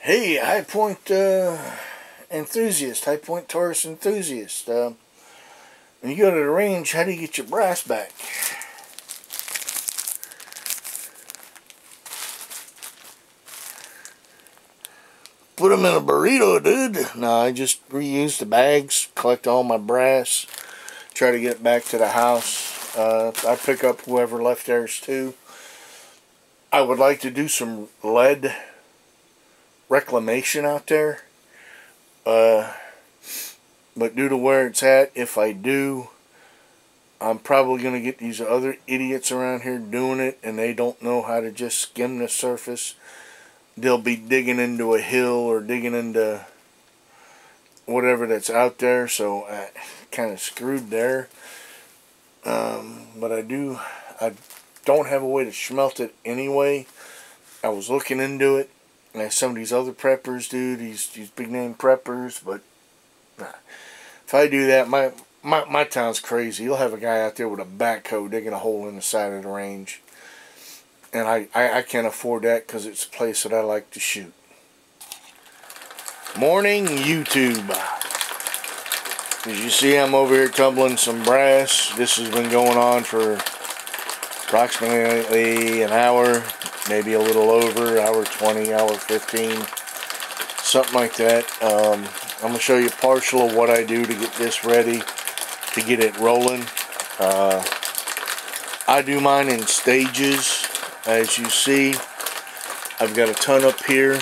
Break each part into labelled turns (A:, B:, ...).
A: Hey, High Point enthusiast, High Point Taurus enthusiast. When you go to the range, how do you get your brass back? Put them in a burrito, dude. No, I just reuse the bags, collect all my brass, try to get it back to the house. I pick up whoever left theirs too. I would like to do some lead reclamation out there. But due to where it's at, if I do, I'm probably going to get these other idiots around here doing it, and they don't know how to just skim the surface. They'll be digging into a hill or digging into whatever that's out there, so I kind of screwed there. But I don't have a way to smelt it anyway. I was looking into it, and some of these other preppers do, these big name preppers, but if I do that, my town's crazy. You'll have a guy out there with a backhoe digging a hole in the side of the range. And I can't afford that because it's a place that I like to shoot. Morning YouTube. As you see, I'm over here tumbling some brass. This has been going on for approximately an hour, maybe a little over, hour 20, hour 15, something like that. I'm going to show you partial of what I do to get this ready, to get it rolling. I do mine in stages. As you see, I've got a ton up here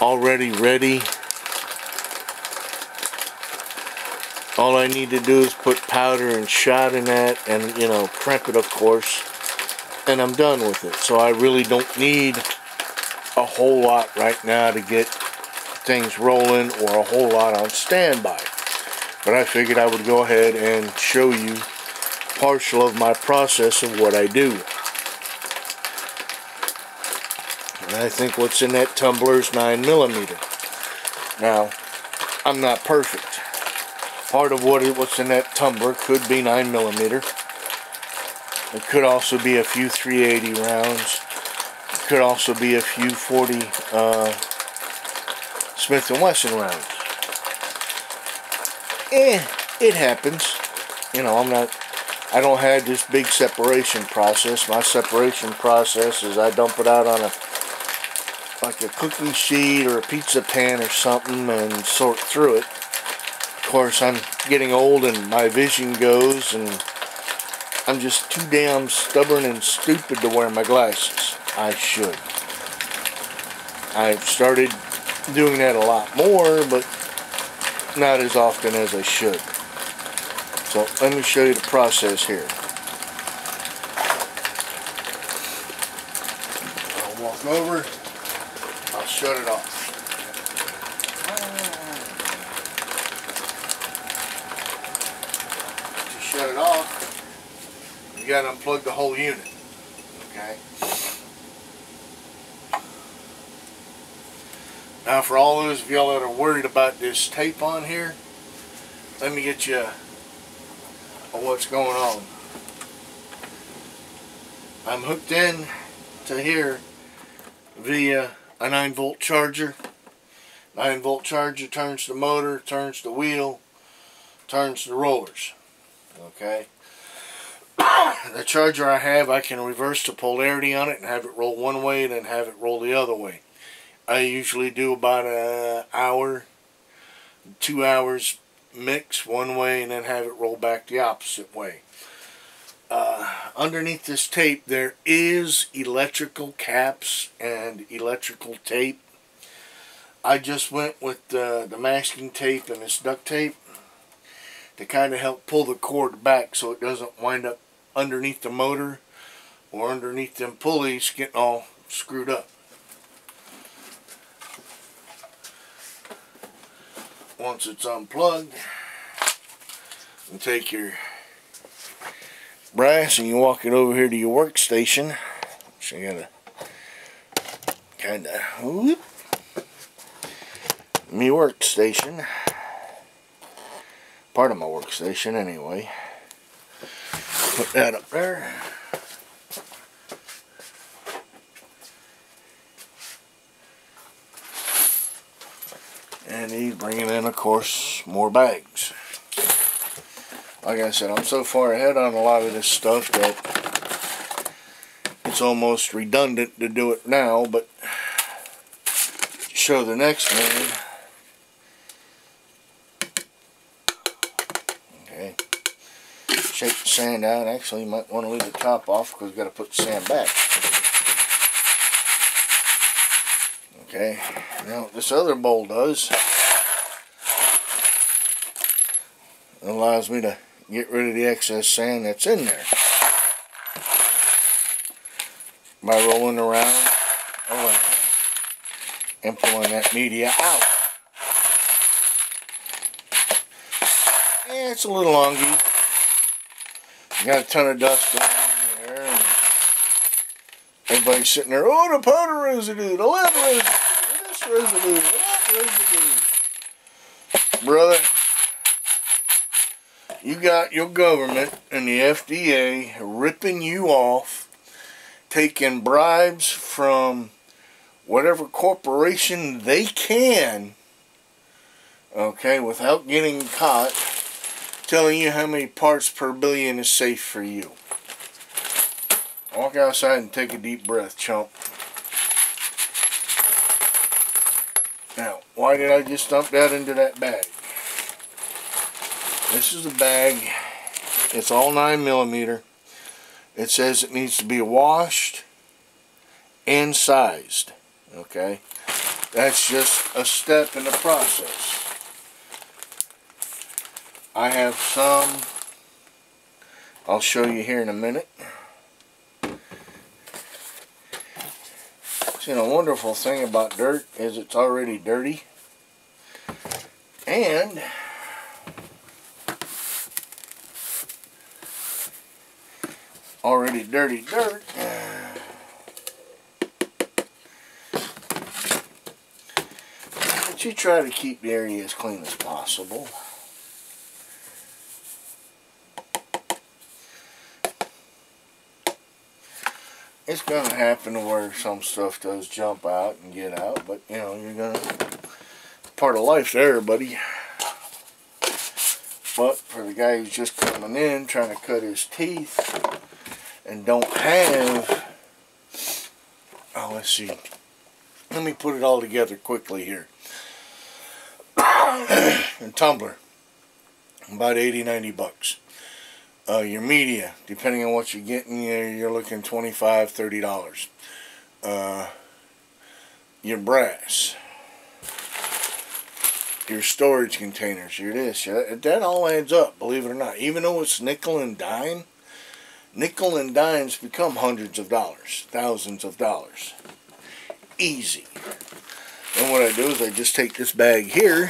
A: already ready. All I need to do is put powder and shot in that and, you know, crimp it, of course, and I'm done with it. So I really don't need a whole lot right now to get things rolling, or a whole lot on standby. But I figured I would go ahead and show you partial of my process of what I do. And I think what's in that tumbler is 9mm. Now, I'm not perfect. Part of what's in that tumbler could be 9mm. It could also be a few 380 rounds. It could also be a few 40 Smith & Wesson rounds. It happens. You know, I don't have this big separation process. My separation process is I dump it out on like a cookie sheet or a pizza pan or something and sort through it. Of course, I'm getting old and my vision goes, and I'm just too damn stubborn and stupid to wear my glasses. I should. I've started doing that a lot more, but not as often as I should. So let me show you the process here. I'll walk over, I'll shut it off. To shut it off, you gotta unplug the whole unit. Okay? Now, for all those of y'all that are worried about this tape on here, let me get you what's going on. I'm hooked in to here via a 9-volt charger. 9-volt charger turns the motor, turns the wheel, turns the rollers. Okay. The charger I have, I can reverse the polarity on it and have it roll one way and then have it roll the other way. I usually do about an hour, 2 hours mix one way and then have it roll back the opposite way. Underneath this tape there is electrical caps and electrical tape. I just went with the masking tape and this duct tape to kind of help pull the cord back so it doesn't wind up underneath the motor or underneath them pulleys getting all screwed up. Once it's unplugged, you take your brass and you walk it over here to your workstation. So you gotta kind of whoop my workstation, part of my workstation anyway. Put that up there. And he's bringing in, of course, more bags. Like I said, I'm so far ahead on a lot of this stuff that it's almost redundant to do it now, but show the next man. Okay. Shake the sand out. Actually, you might want to leave the top off because we've got to put the sand back. Okay. Now, what this other bowl does, it allows me to get rid of the excess sand that's in there by rolling around and pulling that media out. Yeah, it's a little longy. You got a ton of dust on there, and everybody's sitting there, oh, the powder residue, the lead residue, this residue, that residue. Brother, you got your government and the FDA ripping you off, taking bribes from whatever corporation they can, okay, without getting caught, telling you how many parts per billion is safe for you. Walk outside and take a deep breath, chump. Now, why did I just dump that into that bag? This is a bag. It's all 9mm. It says it needs to be washed and sized. Okay? That's just a step in the process. I have some, I'll show you here in a minute. See, the wonderful thing about dirt is it's already dirty. And already dirty dirt. But you try to keep the area as clean as possible. It's going to happen to where some stuff does jump out and get out, but you know, you're going to, part of life there, buddy. But for the guy who's just coming in, trying to cut his teeth, and don't have, oh, let's see, let me put it all together quickly here. A tumbler, about 80-90 bucks. Your media, depending on what you're getting, you're looking $25-30. Your brass, your storage containers, your this, that all adds up, believe it or not. Even though it's nickel and dime become hundreds of dollars, thousands of dollars. Easy. And what I do is I just take this bag here,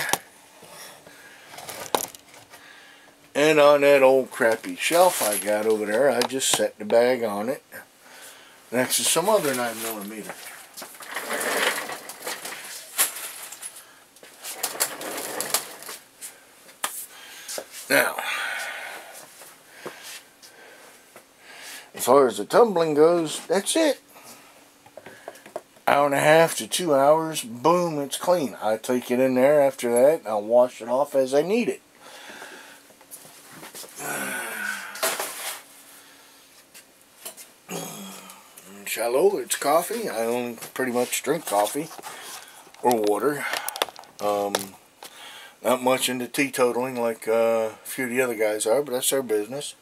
A: and on that old crappy shelf I got over there, I just set the bag on it next to some other 9mm. Now, as far as the tumbling goes, that's it. Hour and a half to 2 hours, boom, it's clean. I take it in there after that, and I'll wash it off as I need it. Shallow, it's coffee. I only pretty much drink coffee or water. Not much into teetotaling like a few of the other guys are, but that's their business.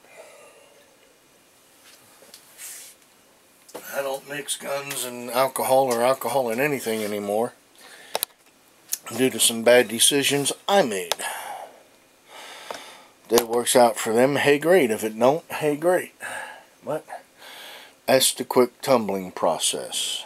A: I don't mix guns and alcohol or alcohol in anything anymore due to some bad decisions I made. If that works out for them, hey great. If it don't, hey great. But that's the quick tumbling process.